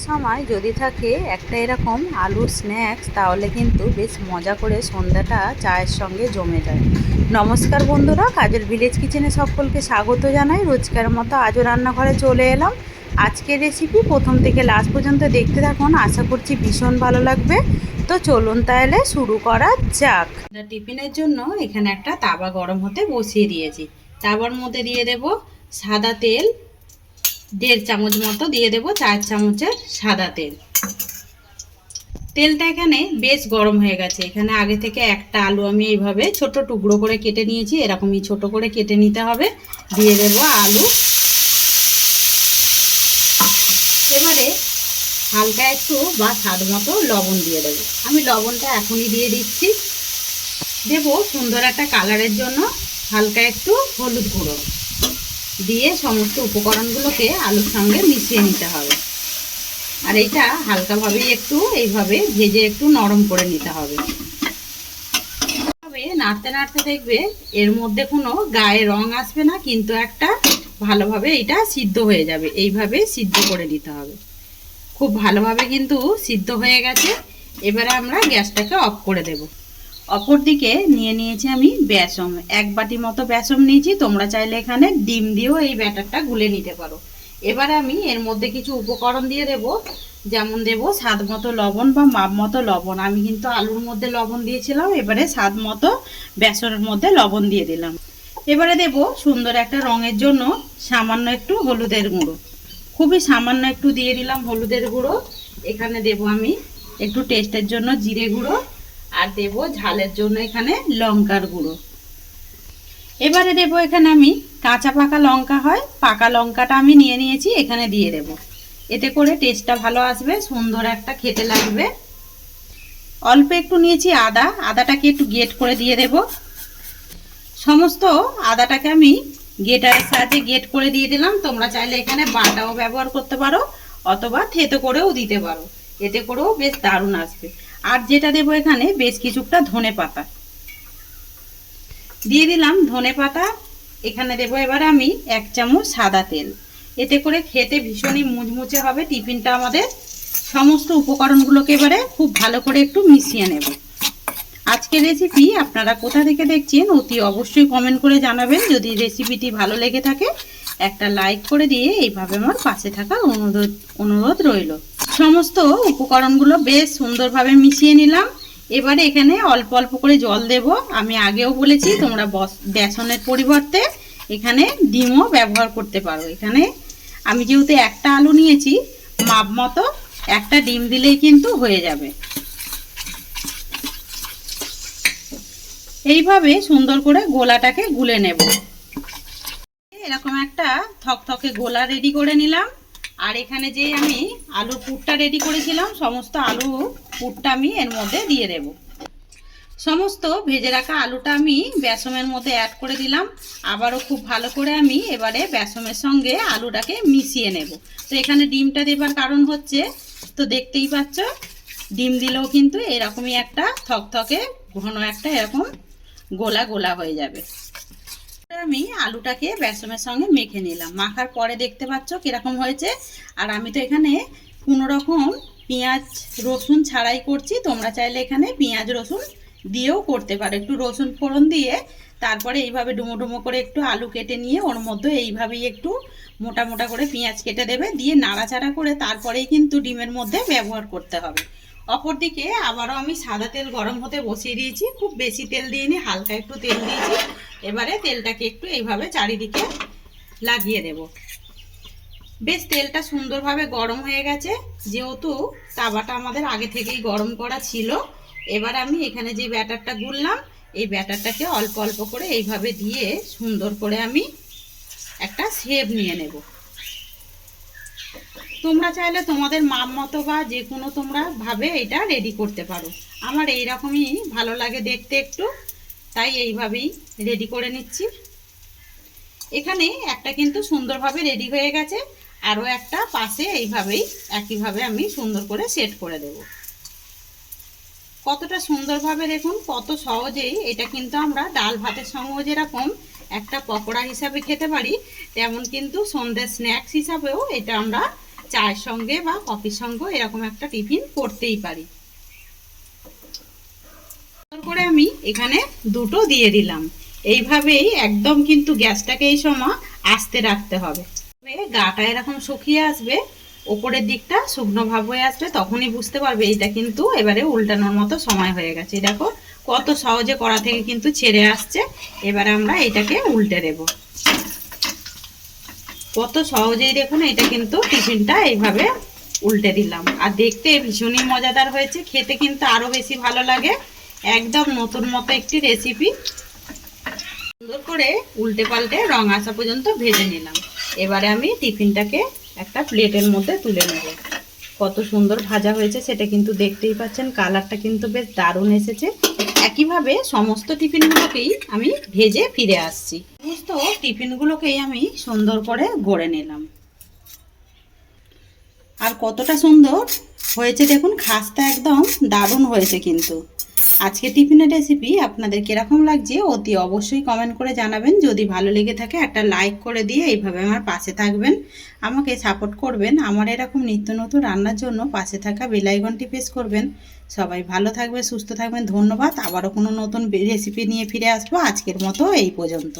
সময় যদি থাকে একটা এরকম আলুর স্ন্যাক্স তাহলে কিন্তু বেশ মজা করে সন্ধ্যাটা চায়ের সঙ্গে জমে যায়। নমস্কার বন্ধুরা, কাজের ভিলেজ কিচেনে সকলকে স্বাগত জানাই। রোজকার মতো আজও রান্নাঘরে চলে এলাম। আজকের রেসিপি প্রথম থেকে লাস্ট পর্যন্ত দেখতে থাকুন, আশা করছি ভীষণ ভালো লাগবে। তো চলুন তাহলে শুরু করা যাক। টিফিনের জন্য এখানে একটা তাওয়া গরম হতে বসিয়ে দিয়েছি। তাওয়ার মধ্যে দিয়ে দেব সাদা তেল, 1.5 চামচ মতো দিয়ে দেব 4 চামচের সাদা তেল। তেলটা এখানে বেশ গরম হয়ে গেছে। এখানে আগে থেকে একটা আলু আমি এইভাবে ছোট টুকরো করে কেটে নিয়েছি, এরকমই ছোট করে কেটে নিতে হবে। দিয়ে দেব আলু। এবারে হালকা একটু বা স্বাদ মতো লবণ দিয়ে দেবো। আমি লবণটা এখনই দিয়ে দিচ্ছি। দেব সুন্দর একটা কালারের জন্য হালকা একটু হলুদ গুঁড়ো দিয়ে সমস্ত উপকরণগুলোকে আলুর সঙ্গে মিশিয়ে নিতে হবে। আর এইটা হালকাভাবে একটু এইভাবে ভেজে একটু নরম করে নিতে হবে। তবে নাড়তে নাড়তে দেখবে এর মধ্যে কোনো গায়ে রং আসবে না, কিন্তু একটা ভালোভাবে এটা সিদ্ধ হয়ে যাবে। এইভাবে সিদ্ধ করে নিতে হবে। খুব ভালোভাবে কিন্তু সিদ্ধ হয়ে গেছে। এবারে আমরা গ্যাসটাকে অফ করে দেব। অপর দিকে নিয়ে নিয়েছি আমি বেসন, 1 বাটি মতো বেসন নিয়েছি। তোমরা চাইলে এখানে ডিম দিয়েও এই ব্যাটারটা গুলে নিতে পারো। এবারে আমি এর মধ্যে কিছু উপকরণ দিয়ে দেব, যেমন দেব স্বাদ মতো লবণ বা মাপ মতো লবণ। আমি কিন্তু আলুর মধ্যে লবণ দিয়েছিলাম, এবারে স্বাদ মতো বেসনের মধ্যে লবণ দিয়ে দিলাম। এবারে দেব সুন্দর একটা রঙের জন্য সামান্য একটু হলুদের গুঁড়ো, খুবই সামান্য একটু দিয়ে দিলাম হলুদের গুঁড়ো। এখানে দেব আমি একটু টেস্টের জন্য জিরে গুঁড়ো, আর দেব ঝালের জন্য এখানে লঙ্কার গুঁড়ো। এবারে দেব এখানে আমি কাঁচা পাকা লঙ্কা হয়, পাকা লঙ্কাটা আমি নিয়ে নিয়েছি, এখানে দিয়ে দেব। এতে করে টেস্টটা ভালো আসবে, সুন্দর একটা খেতে লাগবে। অল্প একটু নিয়েছি আদা, আদাটাকে একটু গ্রেট করে দিয়ে দেব। সমস্ত আদাটাকে আমি গ্রেটারের সাহায্যে গ্রেট করে দিয়ে দিলাম। তোমরা চাইলে এখানে বাটাও ব্যবহার করতে পারো অথবা থেতো করেও দিতে পারো, এতে করেও বেশ দারুণ আসবে। আর যেটা দেবো এখানে বেশ কিছুটা ধনে পাতা দিয়ে দিলাম। ধনে পাতা এখানে দেবো। এবার আমি 1 চামচ সাদা তেল, এতে করে খেতে ভীষণই মুচমুচে হবে টিফিনটা আমাদের। সমস্ত উপকরণগুলোকে এবারে খুব ভালো করে একটু মিশিয়ে নেব। আজকের রেসিপি আপনারা কোথা থেকে দেখছেন অতি অবশ্যই কমেন্ট করে জানাবেন। যদি রেসিপিটি ভালো লেগে থাকে একটা লাইক করে দিয়ে এইভাবে আমার পাশে থাকার অনুরোধ রইল। সমস্ত উপকরণগুলো বেশ সুন্দরভাবে মিশিয়ে নিলাম। এবারে এখানে অল্প অল্প করে জল দেব। আমি আগেও বলেছি তোমরা বেসনের পরিবর্তে এখানে ডিমও ব্যবহার করতে পারো। এখানে আমি যেহেতু একটা আলু নিয়েছি, মাপ মতো একটা ডিম দিলেই কিন্তু হয়ে যাবে। এইভাবে সুন্দর করে গোলাটাকে গুলে নেব। এরকম একটা থকথকে গোলা রেডি করে নিলাম। আর এখানে যে আমি আলুর পুরটা রেডি করেছিলাম, সমস্ত আলু পুরটা আমি এর মধ্যে দিয়ে দেব। সমস্ত ভেজে রাখা আলুটা আমি বেসনের মধ্যে অ্যাড করে দিলাম। আবারও খুব ভালো করে আমি এবারে বেসনের সঙ্গে আলুটাকে মিশিয়ে নেব। তো এখানে ডিমটা দেবার কারণ হচ্ছে, তো দেখতেই পাচ্ছ ডিম দিলেও কিন্তু এরকমই একটা থকথকে ঘন একটা এরকম গোলা গোলা হয়ে যাবে। আমি আলুটাকে বেসনের সঙ্গে মেখে নিলাম। মাখার পরে দেখতে পাচ্ছ কিরকম হয়েছে। আর আমি তো এখানে কোনো রকম পেঁয়াজ রসুন ছাড়াই করছি। তোমরা চাইলে এখানে পেঁয়াজ রসুন দিয়েও করতে পারো। একটু রসুন ফোড়ন দিয়ে তারপরে এইভাবে ডুমো ডুমো করে একটু আলু কেটে নিয়ে ওর মধ্যে এইভাবেই একটু মোটা মোটা করে পেঁয়াজ কেটে দেবে, দিয়ে নাড়াচাড়া করে তারপরেই কিন্তু ডিমের মধ্যে ব্যবহার করতে হবে। অপরদিকে আবারও আমি সাদা তেল গরম হতে বসিয়ে দিয়েছি। খুব বেশি তেল দিইনি, হালকা একটু তেল দিয়েছি। এবারে তেলটাকে একটু এইভাবে চারিদিকে লাগিয়ে দেব। বেশ তেলটা সুন্দরভাবে গরম হয়ে গেছে, যেহেতু তাওয়াটা আমাদের আগে থেকেই গরম করা ছিল। এবার আমি এখানে যে ব্যাটারটা গুললাম, এই ব্যাটারটাকে অল্প অল্প করে এইভাবে দিয়ে সুন্দর করে আমি একটা শেপ নিয়ে নেব। তোমরা চাইলে তোমাদের মাপ মতো বা যে কোনো তোমরা ভাবে এটা রেডি করতে পারো। আমার এই রকমই ভালো লাগে দেখতে একটু, তাই এইভাবেই রেডি করে নিচ্ছি। এখানে একটা কিন্তু সুন্দরভাবে রেডি হয়ে গেছে, আরও একটা পাশে এইভাবেই একইভাবে আমি সুন্দর করে সেট করে দেব। কতটা সুন্দরভাবে দেখুন, কত সহজেই এটা কিন্তু আমরা ডাল ভাতের সঙ্গে যেরকম একটা পকোড়া হিসাবে খেতে পারি, তেমন কিন্তু সন্ধ্যের স্ন্যাক্স হিসাবেও এটা আমরা চায়ের সঙ্গে বা কফির সঙ্গে এরকম একটা টিফিন করতেই পারি। করে আমি এখানে দুটো দিয়ে দিলাম। এইভাবেই একদম কিন্তু গ্যাসটাকে এই সময় আস্তে রাখতে হবে। গাটা এরকম শুকিয়ে আসবে, ওপরের দিকটা শুকনো ভাব হয়ে আসবে, তখনই বুঝতে পারবে এইটা কিন্তু এবারে উল্টানোর মতো সময় হয়ে গেছে। দেখো কত সহজে কড়া থেকে কিন্তু ছেড়ে আসছে। এবারে আমরা এটাকে উল্টে দেব। কত সহজেই দেখুন এটা কিন্তু টিফিনটা এইভাবে উল্টে দিলাম। আর দেখতে ভীষণই মজাদার হয়েছে, খেতে কিন্তু আরো বেশি ভালো লাগে। একদম নতুন মতো একটি রেসিপি। সুন্দর করে উল্টে পাল্টে রং আসা পর্যন্ত ভেজে নিলাম। এবারে আমি টিফিনটাকে একটা প্লেটের মধ্যে তুলে নেব। কত সুন্দর ভাজা হয়েছে সেটা কিন্তু দেখতেই পাচ্ছেন, কালারটা কিন্তু বেশ দারুণ এসেছে। একইভাবে সমস্ত টিফিনগুলোকেই আমি ভেজে ফিরে আসছি। সমস্ত টিফিনগুলোকেই আমি সুন্দর করে গড়ে নিলাম। আর কতটা সুন্দর হয়েছে দেখুন, খাসটা একদম দারুণ হয়েছে। কিন্তু আজকে টিফিনের রেসিপি আপনাদের কিরকম লাগছে অতি অবশ্যই কমেন্ট করে জানাবেন। যদি ভালো লেগে থাকে একটা লাইক করে দিয়ে এইভাবে আমার পাশে থাকবেন, আমাকে সাপোর্ট করবেন। আমার এরকম নিত্য নতুন রান্নার জন্য পাশে থাকা বেল আইকনটি প্রেস করবেন। সবাই ভালো থাকবেন, সুস্থ থাকবেন। ধন্যবাদ। আবারও কোনো নতুন রেসিপি নিয়ে ফিরে আসবো। আজকের মতো এই পর্যন্ত।